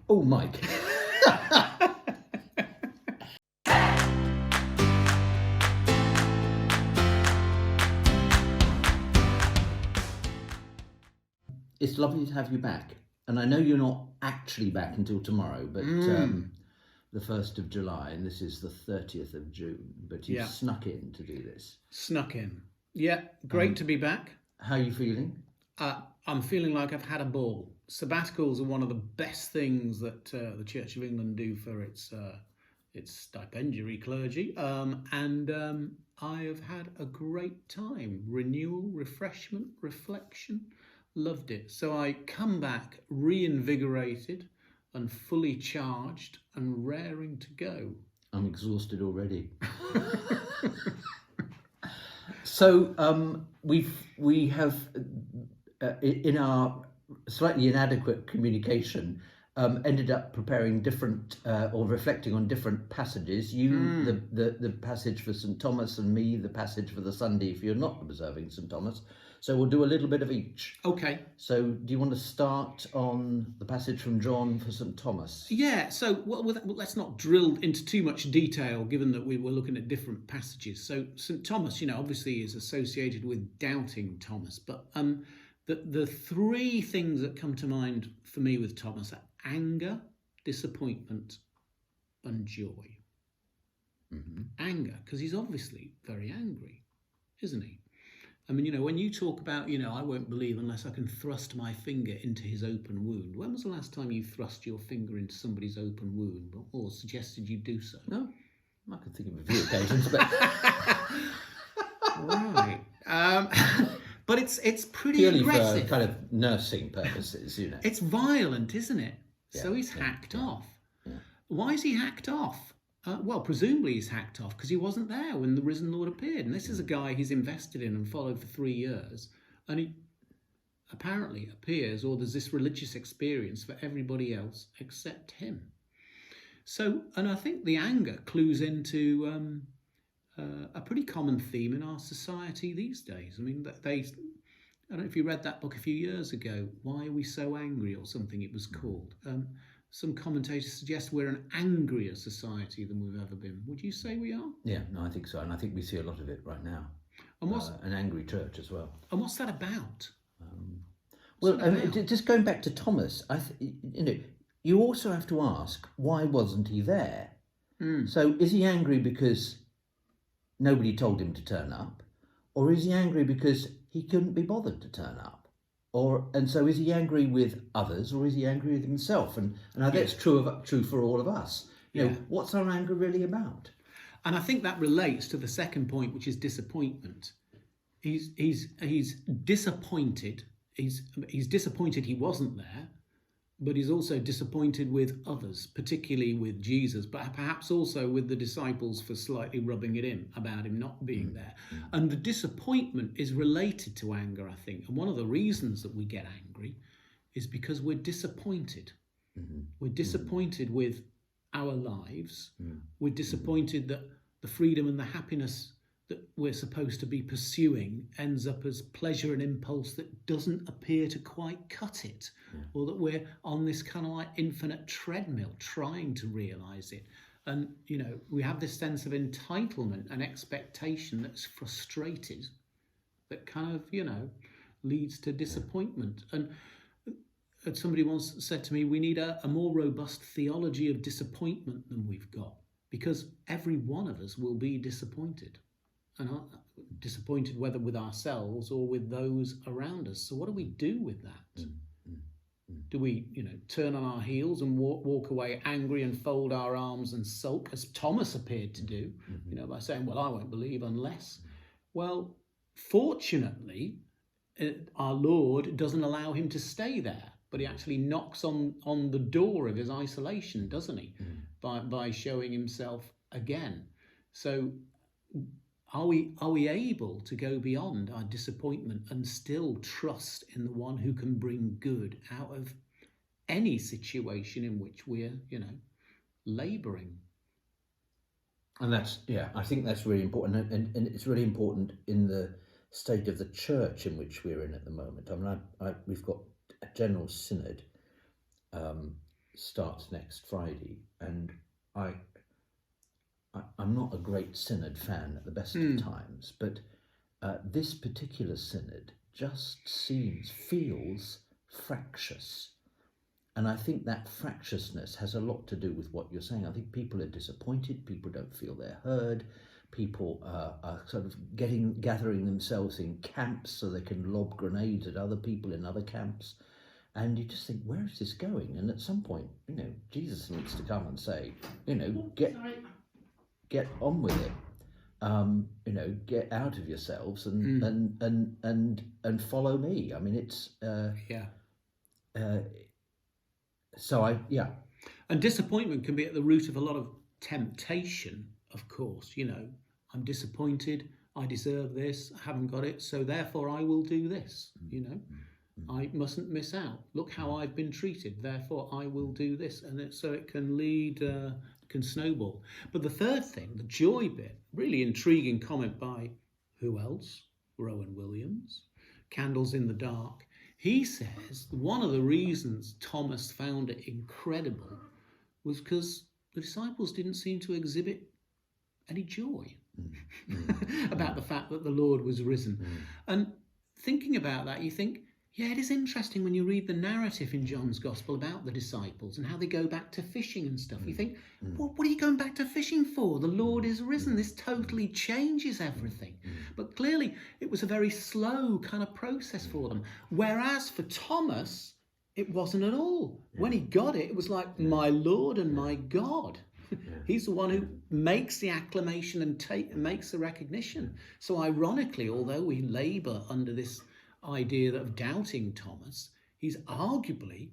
Oh, Mike. It's lovely to have you back. And I know you're not actually back until tomorrow, but the 1st of July, and this is the 30th of June, but you've snuck in to do this. Snuck in. Yeah, great to be back. How are you feeling? I'm feeling like I've had a ball. Sabbaticals are one of the best things that the Church of England do for its stipendiary clergy, and I have had a great time. Renewal, refreshment, reflection, loved it. So I come back reinvigorated and fully charged and raring to go. I'm exhausted already. So we have in our slightly inadequate communication ended up preparing different or reflecting on different passages. You the passage for St. Thomas, and me the passage for the Sunday if you're not observing St. Thomas. So we'll do a little bit of each. Okay. So do you want to start on the passage from John for St. Thomas? Yeah, so let's not drill into too much detail, given that we were looking at different passages. So St. Thomas, obviously is associated with doubting Thomas, but the three things that come to mind for me with Thomas are anger, disappointment, and joy. Mm-hmm. Anger, because he's obviously very angry, isn't he? I mean, when you talk about, I won't believe unless I can thrust my finger into his open wound. When was the last time you thrust your finger into somebody's open wound or suggested you do so? No, I can think of a few occasions, but... Right. But it's pretty purely aggressive. For kind of nursing purposes, It's violent, isn't it? Yeah, so he's hacked off. Yeah. Why is he hacked off? Well, presumably he's hacked off because he wasn't there when the risen Lord appeared. And this is a guy he's invested in and followed for 3 years. And he apparently appears, or there's this religious experience for everybody else except him. So, and I think the anger clues into a pretty common theme in our society these days. I mean, I don't know if you read that book a few years ago, Why Are We So Angry, or something it was called. Some commentators suggest we're an angrier society than we've ever been. Would you say we are? Yeah, no, I think so. And I think we see a lot of it right now. And an angry church as well. And what's that about? Just going back to Thomas, you also have to ask, why wasn't he there? So is he angry because nobody told him to turn up? Or is he angry because he couldn't be bothered to turn up? And so is he angry with others, or is he angry with himself? And that's true for all of us. What's our anger really about? And I think that relates to the second point, which is disappointment. He's disappointed. He's disappointed he wasn't there, but he's also disappointed with others, particularly with Jesus, but perhaps also with the disciples for slightly rubbing it in about him not being there. And the disappointment is related to anger, I think. And one of the reasons that we get angry is because we're disappointed. Mm-hmm. We're disappointed with our lives. We're disappointed that the freedom and the happiness that we're supposed to be pursuing ends up as pleasure and impulse that doesn't appear to quite cut it, or that we're on this kind of like infinite treadmill trying to realise it. And, we have this sense of entitlement and expectation that's frustrated, that kind of, leads to disappointment. And somebody once said to me, we need a more robust theology of disappointment than we've got, because every one of us will be disappointed. And are disappointed whether with ourselves or with those around us. So what do we do with that? Do we, turn on our heels and walk away angry and fold our arms and sulk, as Thomas appeared to do, by saying, well, I won't believe unless. Well, fortunately, our Lord doesn't allow him to stay there, but he actually knocks on the door of his isolation, doesn't he? By showing himself again. So are we able to go beyond our disappointment and still trust in the one who can bring good out of any situation in which we're, labouring? And I think that's really important. And it's really important in the state of the church in which we're in at the moment. I mean, we've got a general synod starts next Friday, and I'm not a great synod fan at the best of times, but this particular synod just feels fractious. And I think that fractiousness has a lot to do with what you're saying. I think people are disappointed, people don't feel they're heard, people are sort of gathering themselves in camps so they can lob grenades at other people in other camps. And you just think, where is this going? And at some point, Jesus needs to come and say, get on with it. Get out of yourselves and follow me. I mean, it's And disappointment can be at the root of a lot of temptation, of course. I'm disappointed, I deserve this, I haven't got it, so therefore I will do this, I mustn't miss out. Look how I've been treated, therefore I will do this. And so it can lead, can snowball. But the third thing, the joy bit, really intriguing comment by who else? Rowan Williams, Candles in the Dark. He says one of the reasons Thomas found it incredible was because the disciples didn't seem to exhibit any joy about the fact that the Lord was risen. And thinking about that, you think, yeah, it is interesting when you read the narrative in John's Gospel about the disciples and how they go back to fishing and stuff. You think, what are you going back to fishing for? The Lord is risen. This totally changes everything. But clearly, it was a very slow kind of process for them. Whereas for Thomas, it wasn't at all. When he got it, it was like, my Lord and my God. He's the one who makes the acclamation and makes the recognition. So ironically, although we labour under this idea of doubting Thomas, he arguably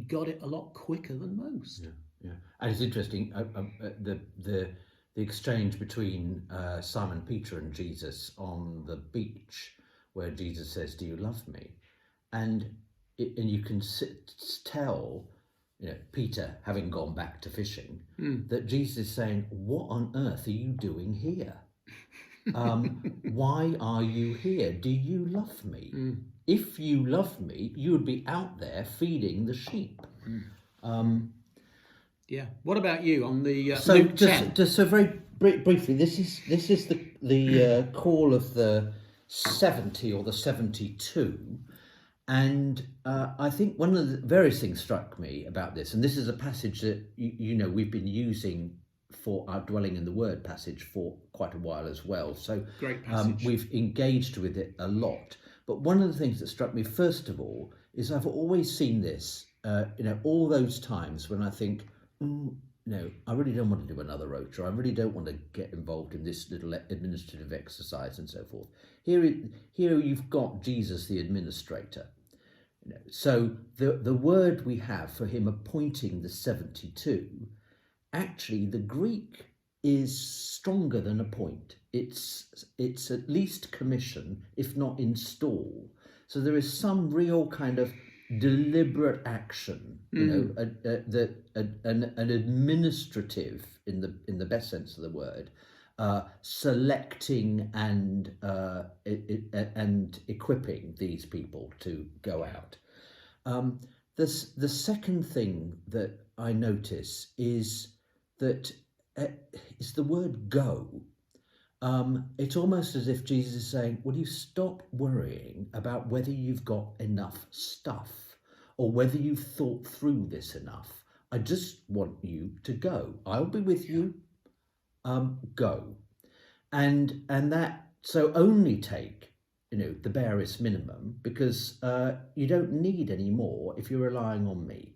got it a lot quicker than most. And it's interesting, the exchange between Simon Peter and Jesus on the beach, where Jesus says, "Do you love me?" And you can tell, Peter, having gone back to fishing, that Jesus is saying, "What on earth are you doing here? Why are you here? Do you love me? If you love me, you would be out there feeding the sheep." What about you on the so Luke 10? Just so very briefly, this is the call of the 70 or the 72, and I think one of the various things struck me about this, and this is a passage that we've been using for our dwelling in the word passage for quite a while as well. So great passage. We've engaged with it a lot. But one of the things that struck me first of all is I've always seen this, all those times when I think, I really don't want to do another rota. I really don't want to get involved in this little administrative exercise and so forth. Here you've got Jesus, the administrator. So the word we have for him appointing the 72, actually the Greek is stronger than appoint. It's at least commission, if not install. So there is some real kind of deliberate action, an administrative, in the best sense of the word, selecting and equipping these people to go out. The second thing that I notice is that is the word "go." It's almost as if Jesus is saying, will you stop worrying about whether you've got enough stuff or whether you've thought through this enough? I just want you to go. I'll be with you. Go. And that, so only take, the barest minimum, because you don't need any more if you're relying on me.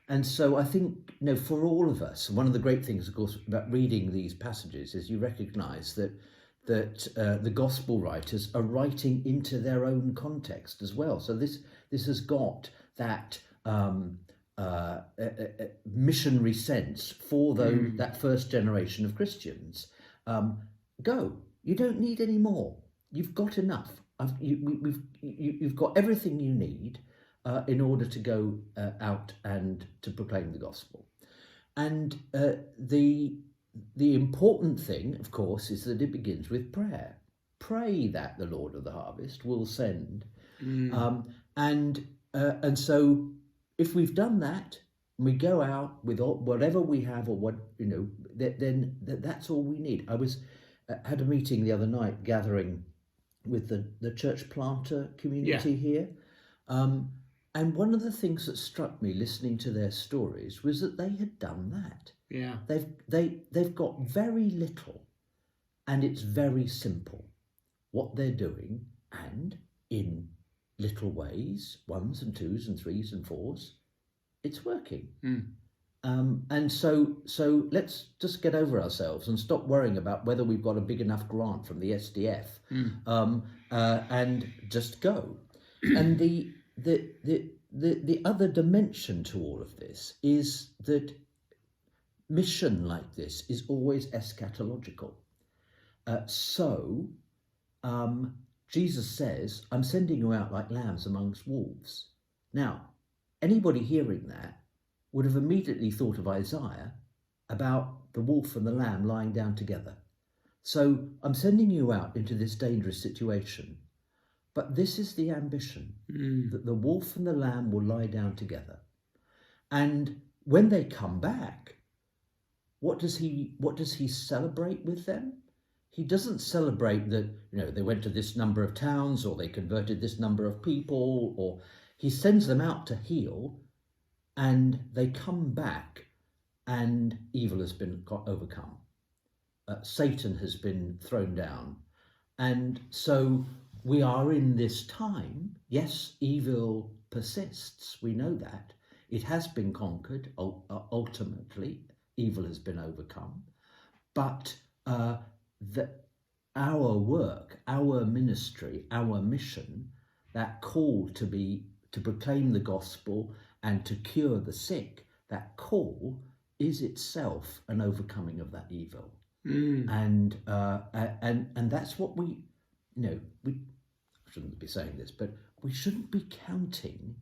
And so I think, for all of us, one of the great things, of course, about reading these passages is you recognise that the gospel writers are writing into their own context as well. So this has got that missionary sense for that first generation of Christians. Go. You don't need any more. You've got enough. You've got everything you need. In order to go out and to proclaim the gospel. And the important thing, of course, is that it begins with prayer. Pray that the Lord of the harvest will send. And so if we've done that, we go out with whatever we have, or what, then that's all we need. I was had a meeting the other night, gathering with the church planter community here, and one of the things that struck me listening to their stories was that they had done that. Yeah, they've got very little, and it's very simple what they're doing, and in little ways, 1s and 2s and 3s and 4s, it's working. And so let's just get over ourselves and stop worrying about whether we've got a big enough grant from the SDF, and just go. And the other dimension to all of this is that mission like this is always eschatological. Jesus says, I'm sending you out like lambs amongst wolves. Now, anybody hearing that would have immediately thought of Isaiah about the wolf and the lamb lying down together. So I'm sending you out into this dangerous situation. But this is the ambition, that the wolf and the lamb will lie down together. And when they come back, what does he celebrate with them? He doesn't celebrate that, they went to this number of towns, or they converted this number of people, or he sends them out to heal, and they come back and evil has been overcome. Satan has been thrown down. And so we are in this time. Yes, evil persists. We know that. It has been conquered. Ultimately, evil has been overcome. But our work, our ministry, our mission, that call to proclaim the gospel and to cure the sick, that call is itself an overcoming of that evil. And that's what we shouldn't be saying this, but we shouldn't be counting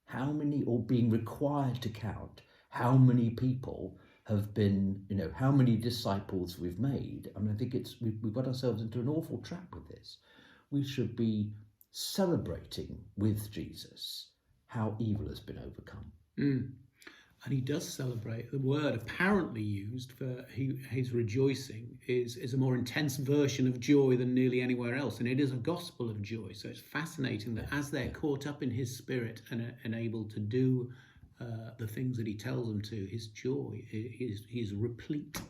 how many, or being required to count how many people have been, how many disciples we've made. I mean, I think we've got ourselves into an awful trap with this. We should be celebrating with Jesus how evil has been overcome. And he does celebrate. The word apparently used for his rejoicing is a more intense version of joy than nearly anywhere else. And it is a gospel of joy. So it's fascinating that as they're caught up in his spirit and able to do the things that he tells them to, his joy is replete.